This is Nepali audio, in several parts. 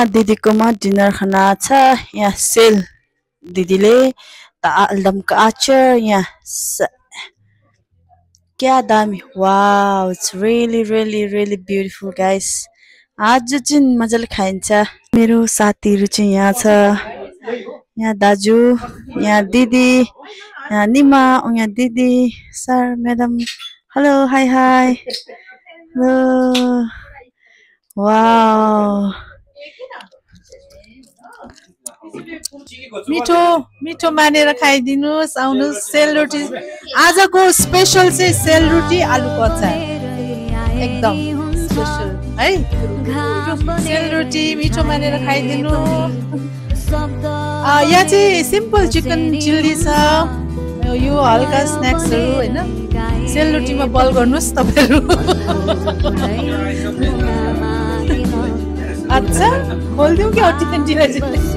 यहाँ दिदीकोमा डिनर खाना छ यहाँ सेल दिदीले आलुदमको अचार यहाँ क्या दामी wow it's really beautiful guys आज चाहिँ मजाले खाइन्छ मेरो साथीहरु चाहिँ यहाँ छ यहाँ दाजु यहाँ दिदी यहाँ निमा यहाँ दिदी sir madam hello hi hello wow मिठो मिठो मानेर खाइदिनुस् आउनुस् सेलरोटी आजको स्पेशल चाहिँ सेलरोटी आलुको अचार एकदम स्पेशल है सेलरोटी मिठो मानेर खाइदिनु यहाँ चाहिँ सिम्पल चिकन चिल्ली छ यो हल्का स्न्याक्सहरु हैन सेलरोटीमा बल गर्नुस् तपाईहरु अच्छा बोल्दिउ के अटिन्टीलाई चाहिँ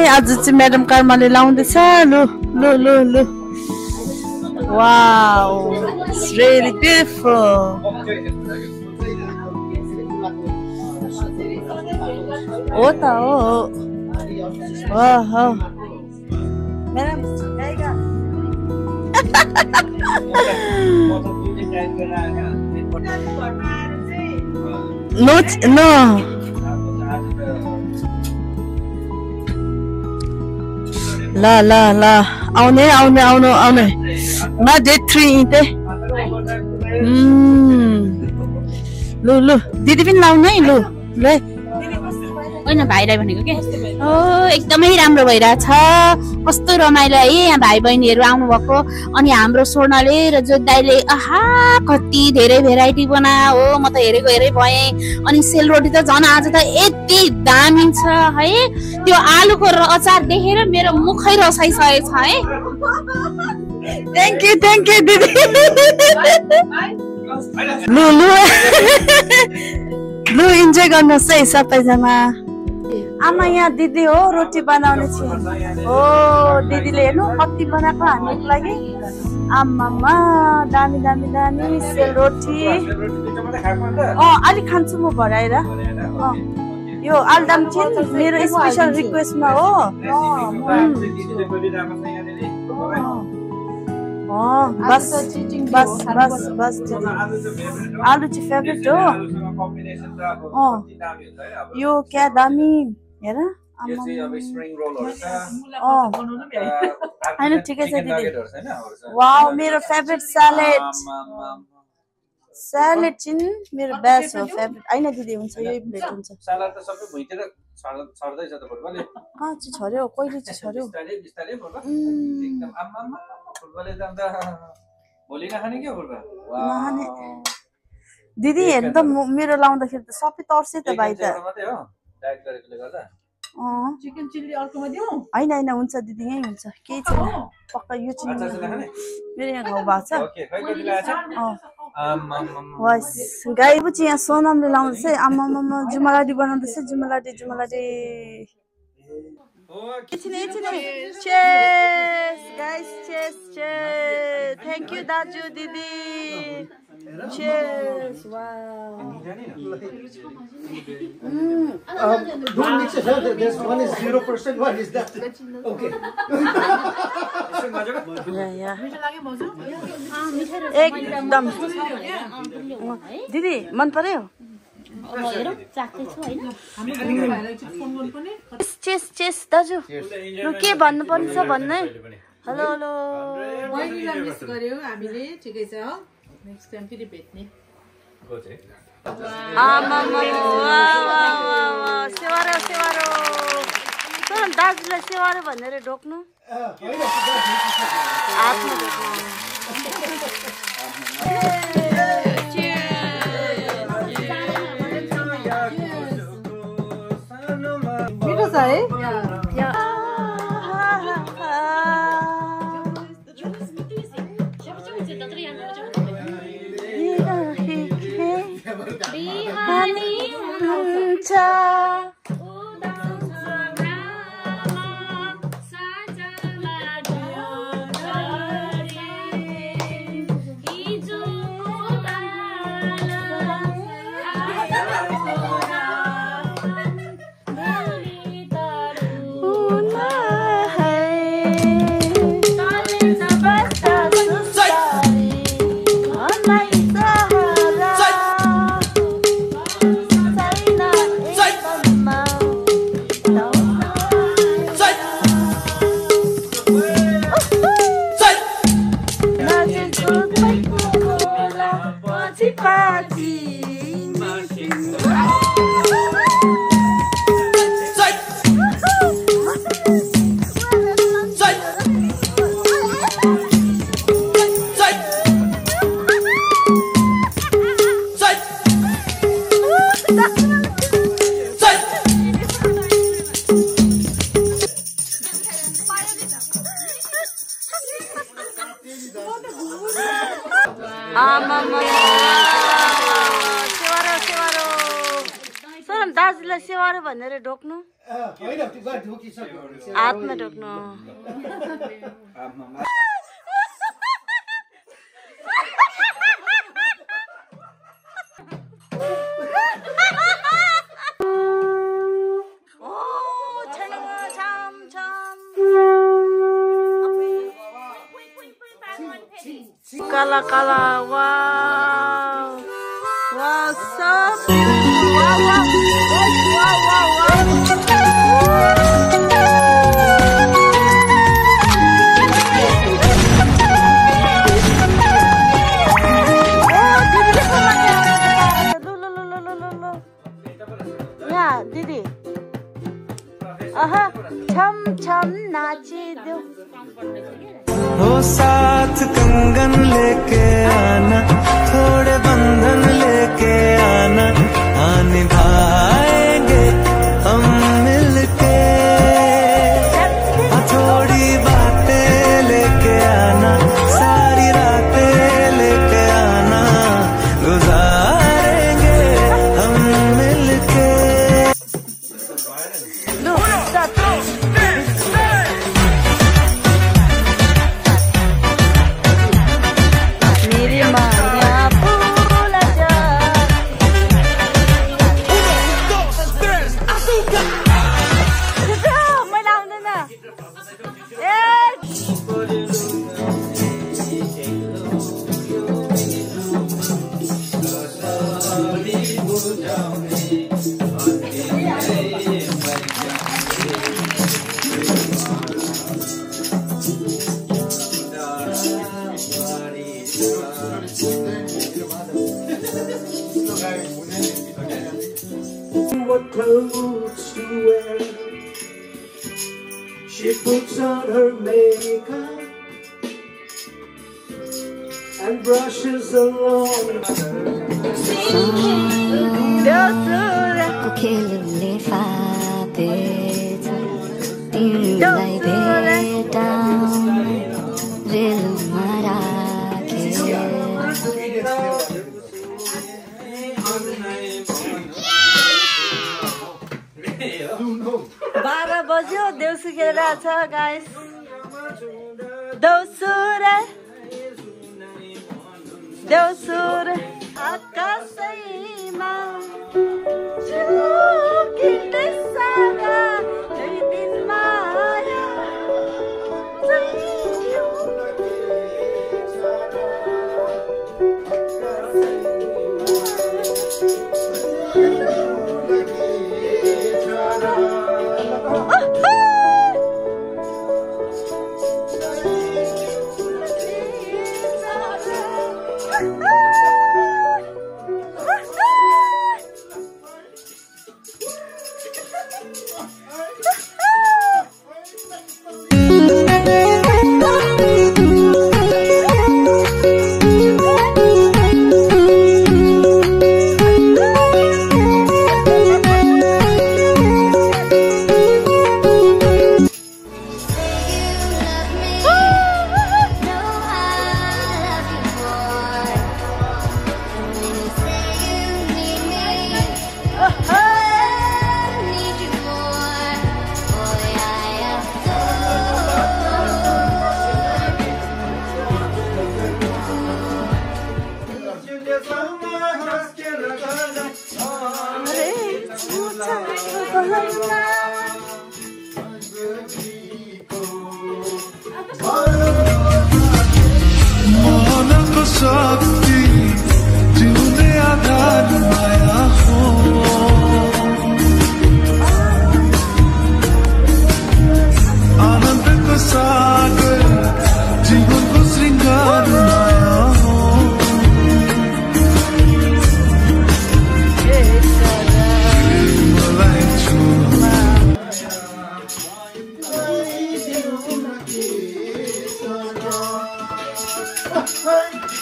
आज चाहिँ म्याडम कर्माले लाउँदैछ लु लु लु लु वाउ इट्स रियली ब्युटिफुल हो त हो वाह म्याडम गाइगा नो ला ला ला आउने आउने आउनु आउने मा डेट 3 इते लु लु दिदी पनि लाउने लु ले हैन भाइलाई भनेको के ओ एकदमै राम्रो भइराछ कस्तो रमाइलो है यहाँ भाइ बहिनीहरु आउनु भएको अनि हाम्रो स्वर्णले र जोदाइले आहा कति धेरै भेराइटी बना हो म त हेरै भए अनि सेलरोटी त झन् आज त यति दामी छ है त्यो आलुको अचार देखेर मेरो मुखै रसाइसकेछ है थ्यांक यू दिदी लु लु लु इन्जोय गर्नुहोस् है सबैजना आमा यहाँ दिदी हो रोटी बनाउने छ हो दिदीले हेर्नु कति बनाएको हामीको लागि आमामा दामी दामी दामी सेलरोटी अलि खान्छु म भराएर यो आलुदम चाहिँ मेरो स्पेशल रिक्वेस्टमा हो बस बस बस बस आलु चाहिँ फेभरेट हो यो क्या दामी हेर हैन ठिकै छ दिदी वाउ मेरो फेभरेट सैलेड चाहिँ मेरो बेस्ट हो फेभरेट हैन दिदी हुन्छ यही प्लेट हुन्छ सलाद त सबै भुइँतिर छर्दै छ त फुटबलले चाहिँ छर्यो कहिले चाहिँ छर्यो बिस्तारै एकदम आम्मामा फुटबलले जाँदा भोलि नखाने के फुटबल नखाने दिदी हेर्नु त मेरो लाउँदाखेरि त सबै तर्से त भाइ त डाइट गरेकोले गर्दा चिकन चिल्ली अर्कोमा दिउ हैन हैन हुन्छ दिदी यही हुन्छ केही छैन पक्का यो चाहिँ मेरो यहाँ घाउ भएको छ ओके खै कति लाग्छ वास गाई पनि यहाँ सोनमले लाउँदैछ आमामामा जुमलाडी बनाउँदैछ जुमलाडी cheers guys cheers thank you daju didi cheers wow don't mix it up this one is 0% one is that okay एकदम दिदी मन पर्यो चेस दाजु लु के भन्नु पर्छ भन्नु है हेलो हेलो बहिनीलाई मिस गर्यो हामीले ठिकै छ नेक्स्ट टाइम फेरि भेट्ने आमामा सेवारो तर दाजुलाई सेवारो भनेर ढोक्नु हातमा ढोक्नु मिठो छ है पाती दाजुलाई सेवारो भनेर ढोक्नु हातमा ढोक्नु काला काला वाव वाव सब वाव वाव वाव वाव यहाँ दिदी छम छम नाचिदेऊ हो साथ कंगन लेके आना थोड़े बंधन लेके आना निभाएंगे हम मिलके थोड़ी बातें लेके आना सारी रातें लेके आना गुजारेंगे हम मिलके What clothes to wear? She puts on her makeup and brushes along. Kokele fapet, tilai beta, relu marake. 12 बज्यो देउसी खेलिरहेको छ गाइस देउसुरे देउसुरे आकाशैमा झुकिँदै सारा दुई दिन माया शक्ति जिउने आधार माया हो आनन्दको सागर जीवनको श्रृङ्गार माया हो Bye.